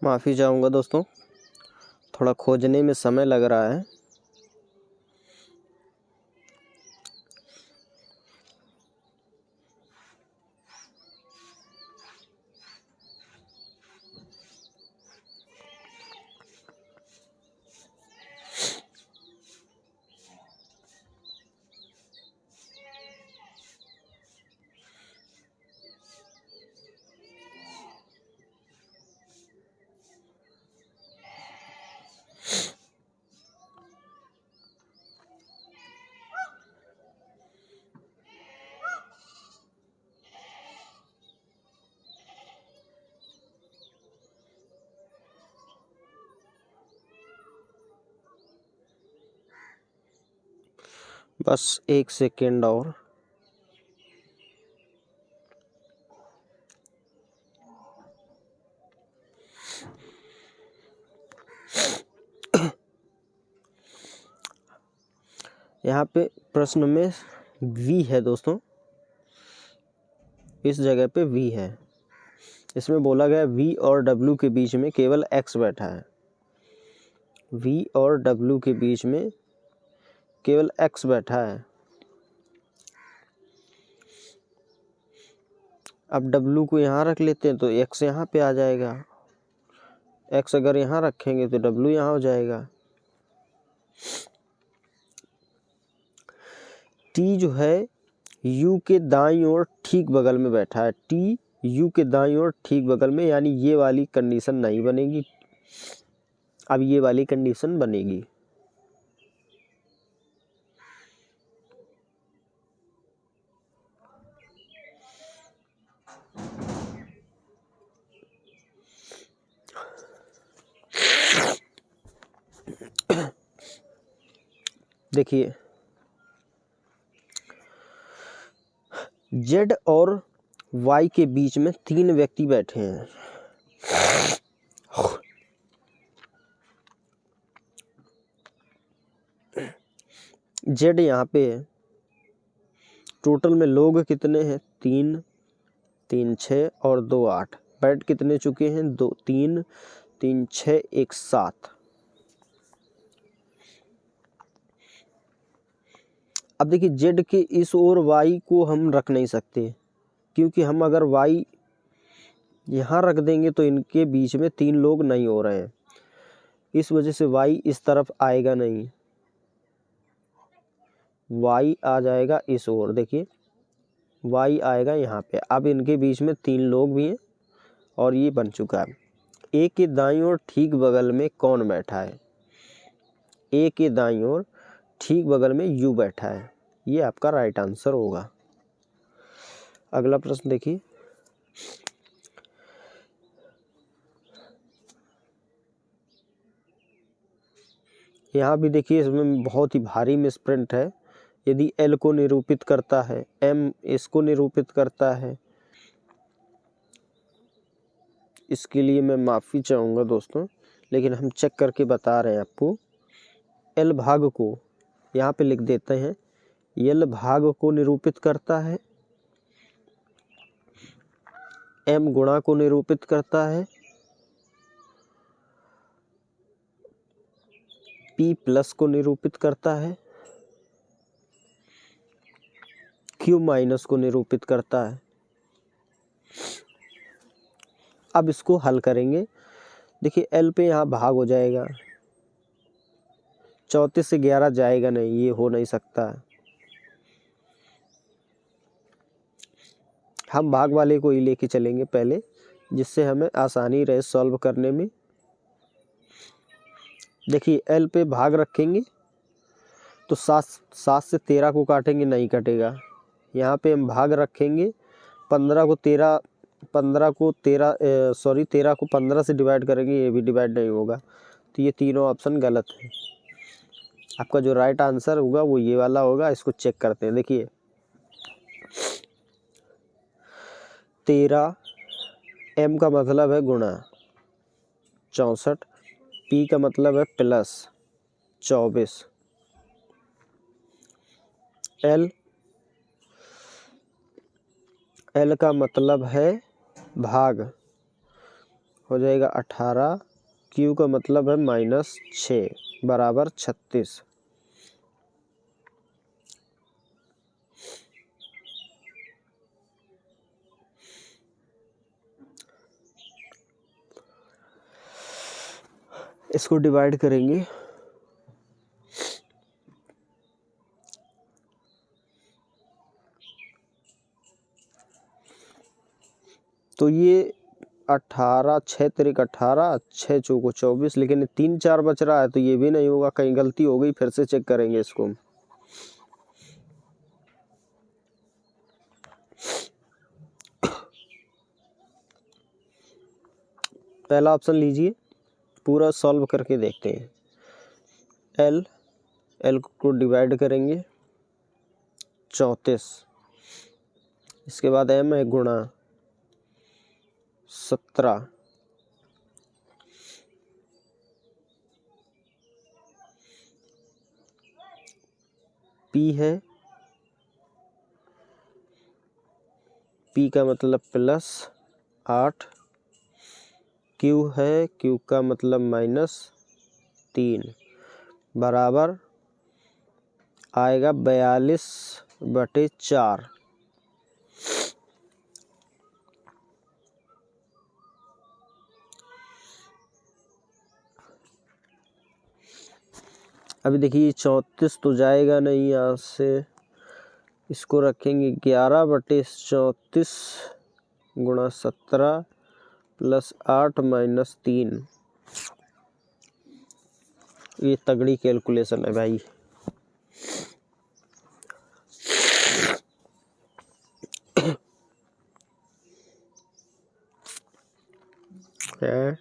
A: माफ़ी चाहूँगा दोस्तों, थोड़ा खोजने में समय लग रहा है। बस 1 सेकेंड और। यहाँ पे प्रश्न में v है दोस्तों, इस जगह पे v है। इसमें बोला गया v और w के बीच में केवल x बैठा है। v और w के बीच में केवल x बैठा है। अब w को यहाँ रख लेते हैं तो x यहाँ पे आ जाएगा। x अगर यहाँ रखेंगे तो w यहाँ हो जाएगा। t जो है u के दाईं ओर ठीक बगल में बैठा है। t u के दाईं ओर ठीक बगल में, यानी ये वाली कंडीशन नहीं बनेगी। अब ये वाली कंडीशन बनेगी। देखिए Z और Y के बीच में 3 व्यक्ति बैठे हैं। Z यहाँ पे है। टोटल में लोग कितने हैं? 3 3 6 और 2 8। बैठ कितने चुके हैं? 2 3 3 6 1 7। अब देखिए Z के इस ओर Y को हम रख नहीं सकते, क्योंकि हम अगर Y यहाँ रख देंगे तो इनके बीच में 3 लोग नहीं हो रहे हैं। इस वजह से Y इस तरफ आएगा नहीं, Y आ जाएगा इस ओर। देखिए Y आएगा यहाँ पे। अब इनके बीच में 3 लोग भी हैं और ये बन चुका है। A के दाईं ओर ठीक बगल में कौन बैठा है? A के दाईं ओर ठीक बगल में U बैठा है। ये आपका राइट आंसर होगा। अगला प्रश्न देखिए। यहाँ भी देखिए इसमें बहुत ही भारी मिसप्रिंट है। यदि L को निरूपित करता है, M इसको निरूपित करता है, इसके लिए मैं माफ़ी चाहूँगा दोस्तों, लेकिन हम चेक करके बता रहे हैं आपको। L भाग को यहाँ पे लिख देते हैं। L भाग को निरूपित करता है, M गुणा को निरूपित करता है, P प्लस को निरूपित करता है, Q माइनस को निरूपित करता है। अब इसको हल करेंगे। देखिए L पे यहाँ भाग हो जाएगा, 34 से 11 जाएगा नहीं, ये हो नहीं सकता। हम भाग वाले को ही लेके चलेंगे पहले, जिससे हमें आसानी रहे सॉल्व करने में। देखिए L पे भाग रखेंगे तो 7 से 13 को काटेंगे, नहीं कटेगा। यहाँ पे हम भाग रखेंगे, 13 को 15 से डिवाइड करेंगे, ये भी डिवाइड नहीं होगा। तो ये तीनों ऑप्शन गलत है। आपका जो राइट आंसर होगा वो ये वाला होगा। इसको चेक करते हैं। देखिए 13 M का मतलब है गुणा 64, P का मतलब है प्लस 24, L का मतलब है भाग, हो जाएगा 18, Q का मतलब है -6 बराबर 36। इसको डिवाइड करेंगे तो ये 18 6 तिरिक 18, 6 चौको 24, लेकिन 3 4 बच रहा है तो ये भी नहीं होगा, कहीं गलती हो गई। फिर से चेक करेंगे इसको। पहला ऑप्शन लीजिए, पूरा सॉल्व करके देखते हैं। L को डिवाइड करेंगे 34। इसके बाद m है गुणा 17, p है, p का मतलब +8, q है, q का मतलब -3, बराबर आएगा 42/4। अभी देखिए 34 तो जाएगा नहीं यहाँ से, इसको रखेंगे 11/34 गुणा 17 + 8 - 3। ये तगड़ी कैलकुलेशन है भाई। है,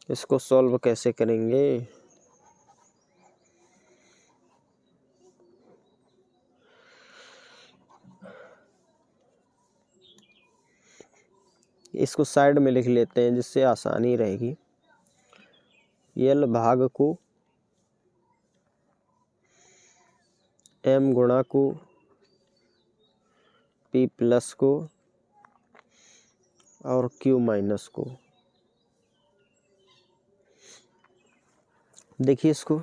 A: इसको सॉल्व कैसे करेंगे? इसको साइड में लिख लेते हैं जिससे आसानी रहेगी। L भाग को m गुणा को p प्लस को और q माइनस को। देखिए इसको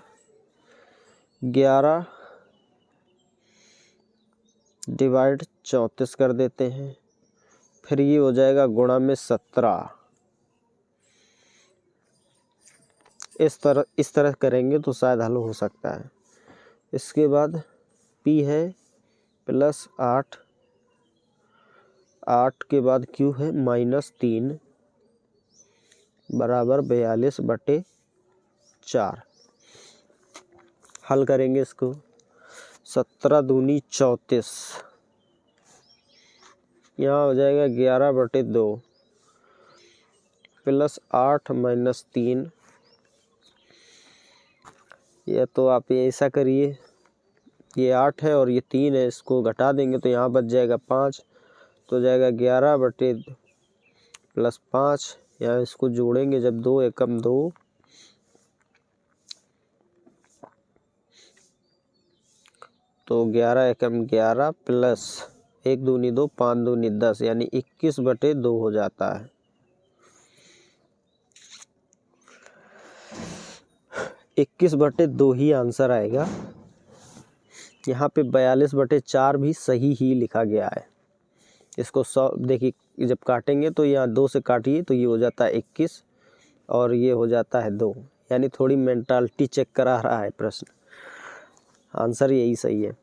A: 11/34 कर देते हैं, फिर ये हो जाएगा गुणा में 17। इस तरह करेंगे तो शायद हल हो सकता है। इसके बाद p है +8, 8 के बाद q है -3, बराबर 42/4। हल करेंगे इसको। 17 दूनी 34, यहाँ हो जाएगा 11/2 +8 - 3। ये तो आप ऐसा करिए, ये 8 है और ये 3 है, इसको घटा देंगे तो यहाँ बच जाएगा 5, तो जाएगा 11/2 + 5। यहाँ इसको जोड़ेंगे जब 2 एकम 2, तो 11 एकम 11 प्लस 1 दूनी 2, 5 दूनी 10, यानी 21/2 हो जाता है। 21/2 ही आंसर आएगा। यहाँ पे 42/4 भी सही ही लिखा गया है। इसको देखिए जब काटेंगे तो यहाँ 2 से काटिए तो ये हो जाता है 21 और ये हो जाता है 2, यानी थोड़ी मेंटालिटी चेक करा रहा है प्रश्न। आंसर यही सही है,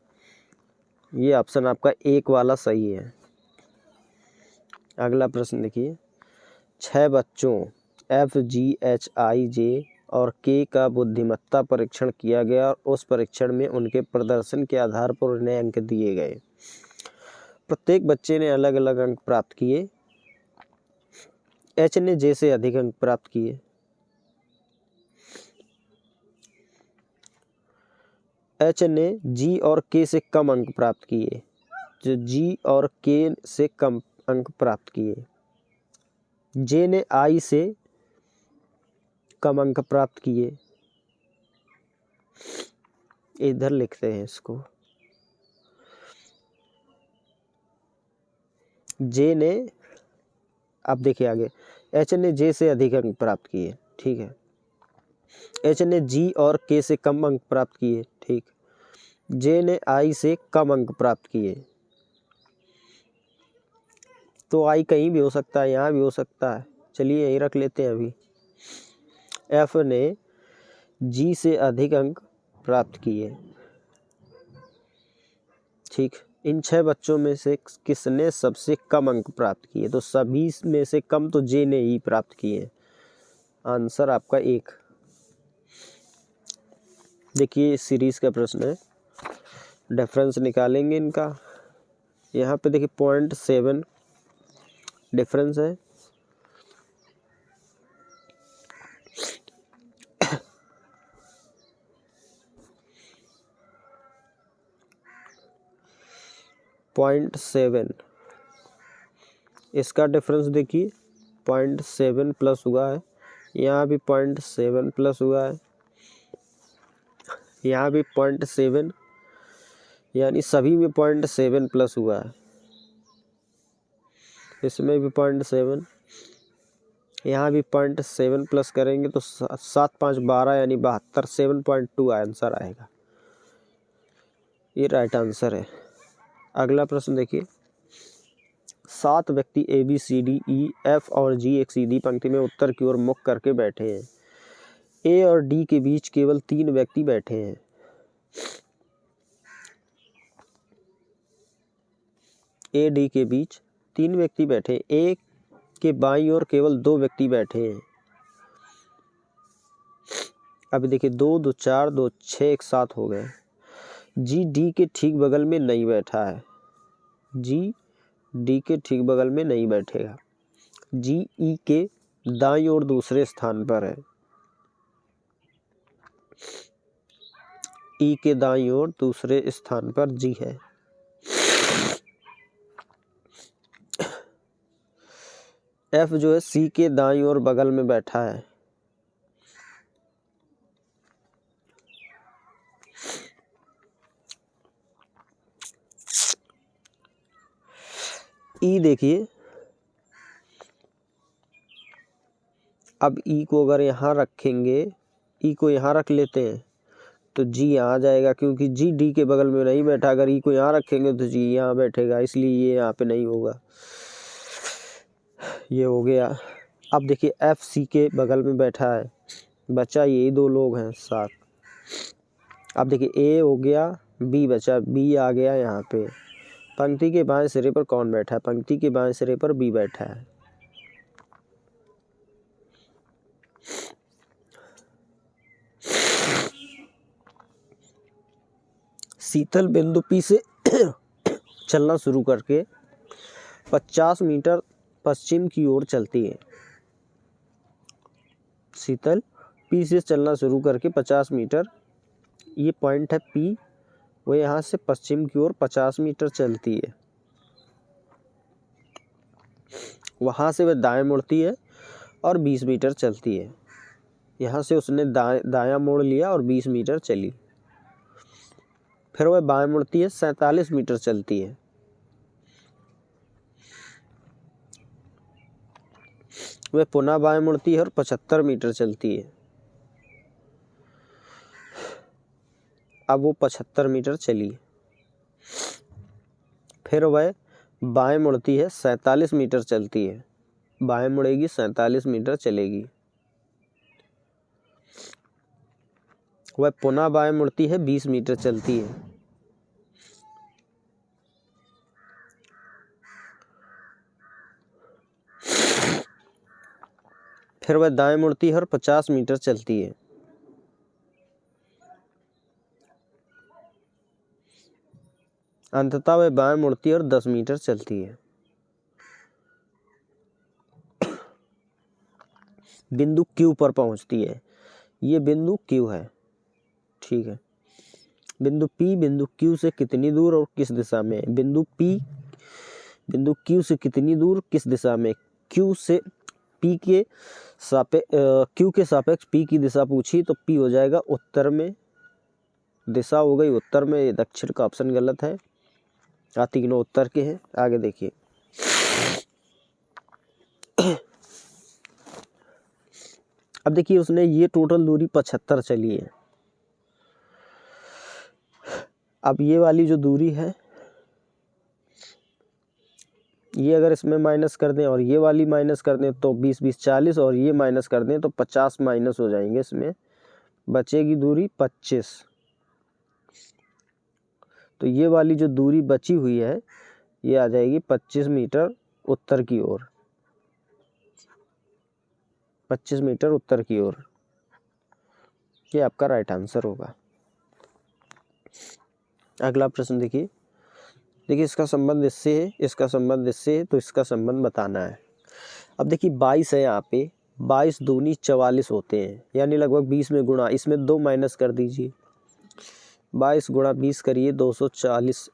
A: ये ऑप्शन आपका 1 वाला सही है। अगला प्रश्न देखिए, 6 बच्चों FGHIJ और K का बुद्धिमत्ता परीक्षण किया गया और उस परीक्षण में उनके प्रदर्शन के आधार पर उन्हें अंक दिए गए। प्रत्येक बच्चे ने अलग अलग अंक प्राप्त किए। H ने J से अधिक अंक प्राप्त किए। H ने G और K से कम अंक प्राप्त किए, जो G और K से कम अंक प्राप्त किए। J ने I से कम अंक प्राप्त किए। इधर लिखते हैं इसको। J ने, आप देखिए आगे, H ने J से अधिक अंक प्राप्त किए, ठीक है। H ने G और K से कम अंक प्राप्त किए, ठीक। J ने I से कम अंक प्राप्त किए, तो I कहीं भी हो सकता है, यहाँ भी हो सकता है, चलिए यहीं रख लेते हैं अभी। F ने G से अधिक अंक प्राप्त किए, ठीक। इन 6 बच्चों में से किसने सबसे कम अंक प्राप्त किए? तो सभी में से कम तो J ने ही प्राप्त किए। आंसर आपका 1। देखिए इस सीरीज का प्रश्न है, डिफरेंस निकालेंगे इनका। यहाँ पे देखिए 0.7 डिफरेंस है। 0.7, इसका डिफरेंस देखिए 0.7 प्लस हुआ है, यहाँ भी 0.7 प्लस हुआ है, यहाँ भी 0.7, यानी सभी में 0.7 प्लस हुआ है, इसमें भी 0.7, यहाँ भी 0.7 प्लस करेंगे तो 7 5 12 यानी 72, 7.2 आंसर आएगा। ये राइट आंसर है। अगला प्रश्न देखिए, 7 व्यक्ति A B C D E F और जी एक सीधी पंक्ति में उत्तर की ओर मुख करके बैठे हैं। ए और डी के बीच केवल 3 व्यक्ति बैठे हैं। ए डी के बीच 3 व्यक्ति बैठे, ए के बाईं ओर केवल 2 व्यक्ति बैठे हैं। अभी देखिए 2 2 4 2 6 एक साथ हो गए। जी डी के ठीक बगल में नहीं बैठा है, जी डी के ठीक बगल में नहीं बैठेगा। जी ई के दाईं ओर दूसरे स्थान पर है, ई के दाईं ओर दूसरे स्थान पर जी है। एफ जो है सी के दाईं ओर बगल में बैठा है, ई देखिए, अब ई को अगर यहाँ रखेंगे, ई को यहाँ रख लेते हैं तो जी यहाँ आ जाएगा, क्योंकि जी डी के बगल में नहीं बैठा। अगर ई को यहाँ रखेंगे तो जी यहाँ बैठेगा, इसलिए ये यहाँ पे नहीं होगा। ये हो गया। अब देखिए एफ सी के बगल में बैठा है, बचा यही 2 लोग हैं साथ। अब देखिए ए हो गया, बी बचा, बी आ गया यहाँ पे। पंक्ति के बाएं सिरे पर कौन बैठा है? पंक्ति के बाएं सिरे पर बी बैठा है। शीतल बिंदु पी से चलना शुरू करके 50 मीटर पश्चिम की ओर चलती है। शीतल पी से चलना शुरू करके 50 मीटर, ये पॉइंट है पी, वो यहाँ से पश्चिम की ओर 50 मीटर चलती है। वहाँ से वह दाएं मुड़ती है और 20 मीटर चलती है। यहाँ से उसने दायां मोड़ लिया और 20 मीटर चली। फिर वह बाएं मुड़ती है, 47 मीटर चलती है। वह पुनः बाएं मुड़ती है और 75 मीटर चलती है। अब वो 75 मीटर चली। फिर वह बाएं मुड़ती है, 47 मीटर चलती है। बाएं मुड़ेगी, 47 मीटर चलेगी। वह पुनः बाएं मुड़ती है, 20 मीटर चलती है। फिर वह दाएं मुड़ती है और 50 मीटर चलती है। अंततः वह बाएं मुड़ती है और 10 मीटर चलती है। बिंदु क्यू पर पहुंचती है। ये बिंदु क्यू है, ठीक है। बिंदु पी बिंदु क्यू से कितनी दूर और किस दिशा में? बिंदु पी बिंदु क्यू से कितनी दूर, किस दिशा में? क्यू से पी के क्यू के सापेक्ष पी की दिशा पूछी तो पी हो जाएगा उत्तर में, दिशा हो गई उत्तर में। ये दक्षिण का ऑप्शन गलत है, तीनों उत्तर के हैं। आगे देखिए, अब देखिए उसने ये टोटल दूरी 75 चली है। अब ये वाली जो दूरी है, ये अगर इसमें माइनस कर दें और ये वाली माइनस कर दें तो 20 20 40, और ये माइनस कर दें तो 50 माइनस हो जाएंगे। इसमें बचेगी दूरी 25। तो ये वाली जो दूरी बची हुई है ये आ जाएगी 25 मीटर उत्तर की ओर, 25 मीटर उत्तर की ओर। ये आपका राइट आंसर होगा। अगला प्रश्न देखिए, इसका संबंध इससे है, इसका संबंध इससे है, तो इसका संबंध बताना है। अब देखिए 22 है, यहाँ पे 22 दूनी 44 होते हैं, यानी लगभग 20 में गुणा। इसमें 2 माइनस कर दीजिए, 22 गुणा 20 करिए 240,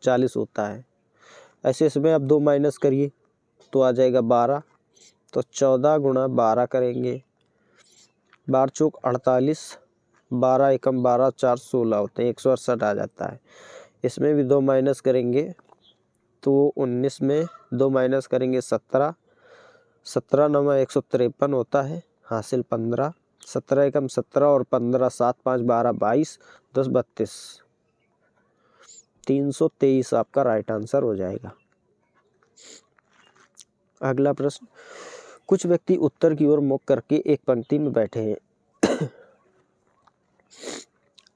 A: 40 होता है। ऐसे इसमें आप 2 माइनस करिए तो आ जाएगा 12। तो 14 गुणा 12 करेंगे, 12 चौक 48, 12 एकम 12, 4 16 होते हैं, 168 आ जाता है। इसमें भी 2 माइनस करेंगे तो 19 में 2 माइनस करेंगे 17, 17 9 153 होता है, हासिल 15, 17 एकम 17 और 15 7 5 12 22 10 32, 323 आपका राइट आंसर हो जाएगा। अगला प्रश्न, कुछ व्यक्ति उत्तर की ओर मुख करके एक पंक्ति में बैठे हैं।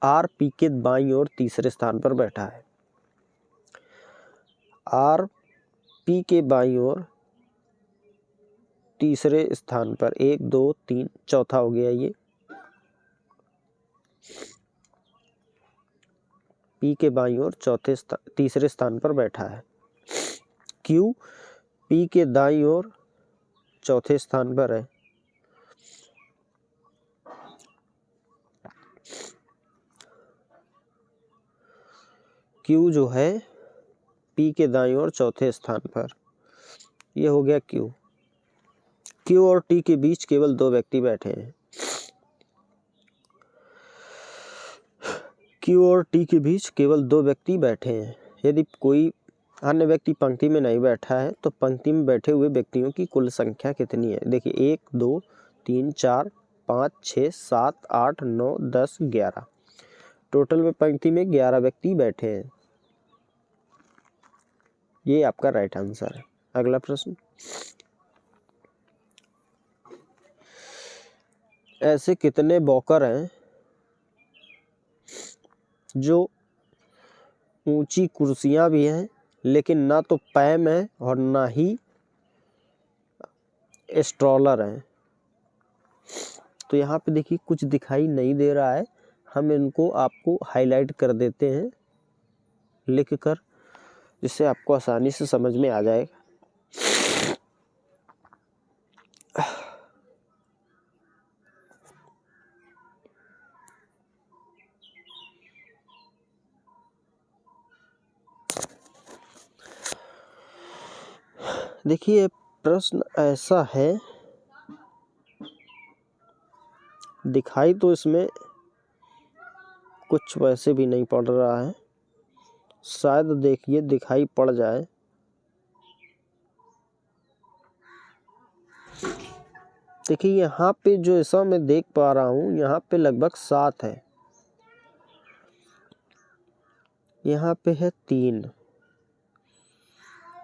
A: आर पी के बाईं ओर तीसरे स्थान पर बैठा है। आर पी के बाईं ओर तीसरे स्थान पर, 1 2 3 चौथा हो गया ये। पी के बाईं ओर तीसरे स्थान पर बैठा है। क्यू पी के दाईं ओर चौथे स्थान पर है। क्यू जो है पी के दाईं ओर चौथे स्थान पर, ये हो गया क्यू। क्यू और टी के बीच केवल 2 व्यक्ति बैठे हैं। क्यू और टी के बीच केवल 2 व्यक्ति बैठे हैं। यदि कोई अन्य व्यक्ति पंक्ति में नहीं बैठा है तो पंक्ति में बैठे हुए व्यक्तियों की कुल संख्या कितनी है? देखिए 1 2 3 4 5 6 7 8 9 10 11, टोटल में पंक्ति में 11 व्यक्ति बैठे हैं। ये आपका राइट आंसर है। अगला प्रश्न, ऐसे कितने वॉकर हैं जो ऊंची कुर्सियां भी हैं लेकिन ना तो पैम है और ना ही स्ट्रॉलर हैं? तो यहाँ पे देखिए कुछ दिखाई नहीं दे रहा है, हम इनको आपको हाईलाइट कर देते हैं लिख कर, जिससे आपको आसानी से समझ में आ जाएगा। देखिए प्रश्न ऐसा है, दिखाई तो इसमें कुछ वैसे भी नहीं पड़ रहा है, शायद देखिए दिखाई पड़ जाए। देखिए यहाँ पे जो ऐसा मैं देख पा रहा हूँ, यहाँ पे लगभग 7 है, यहाँ पे है 3,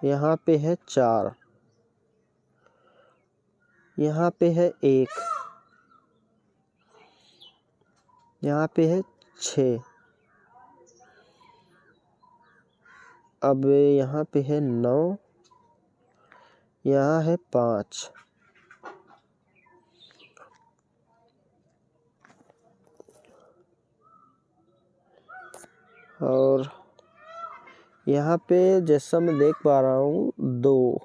A: यहाँ पे है 4, यहाँ पे है 1, यहाँ पे है 6, अब यहाँ पे है 9, यहाँ है 5, और यहाँ पे जैसा मैं देख पा रहा हूँ 2।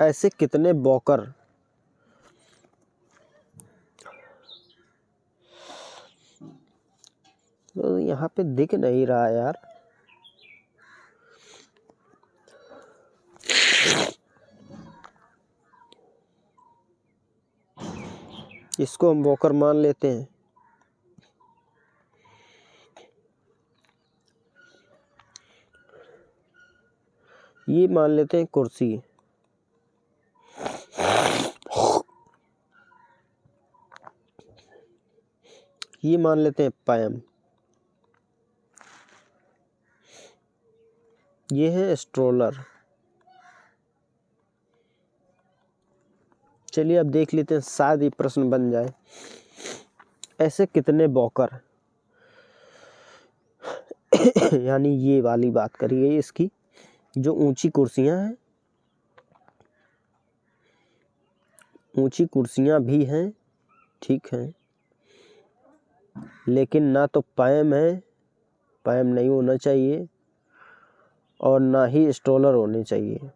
A: ऐसे कितने वॉकर, तो यहाँ पे दिख नहीं रहा यार। इसको हम वॉकर मान लेते हैं। ये मान लेते हैं कुर्सी। ये मान लेते हैं पैम। ये है स्ट्रोलर। चलिए अब देख लेते हैं, शायद ये प्रश्न बन जाए। ऐसे कितने वॉकर यानी ये वाली बात करिए इसकी, जो ऊंची कुर्सियां हैं, ऊंची कुर्सियां भी हैं, ठीक है, लेकिन ना तो पैम है, पैम नहीं होना चाहिए, और ना ही स्ट्रोलर होने चाहिए।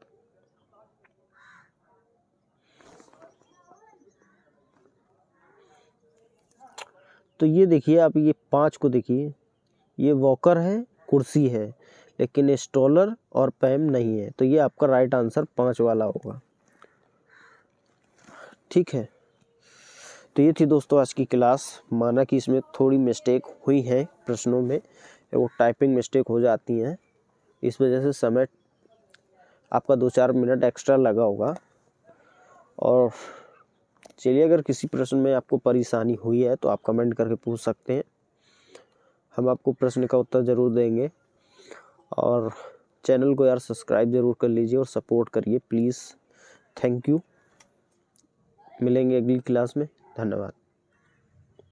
A: तो ये देखिए आप, ये 5 को देखिए, ये वॉकर है, कुर्सी है, लेकिन स्टॉलर और पैम नहीं है। तो ये आपका राइट आंसर 5 वाला होगा। ठीक है, तो ये थी दोस्तों आज की क्लास। माना कि इसमें थोड़ी मिस्टेक हुई है प्रश्नों में, वो टाइपिंग मिस्टेक हो जाती हैं, इस वजह से समय आपका 2-4 मिनट एक्स्ट्रा लगा होगा। और चलिए, अगर किसी प्रश्न में आपको परेशानी हुई है तो आप कमेंट करके पूछ सकते हैं, हम आपको प्रश्न का उत्तर ज़रूर देंगे। और चैनल को यार सब्सक्राइब ज़रूर कर लीजिए और सपोर्ट करिए प्लीज़। Thank you. मिलेंगे अगली क्लास में। धन्यवाद।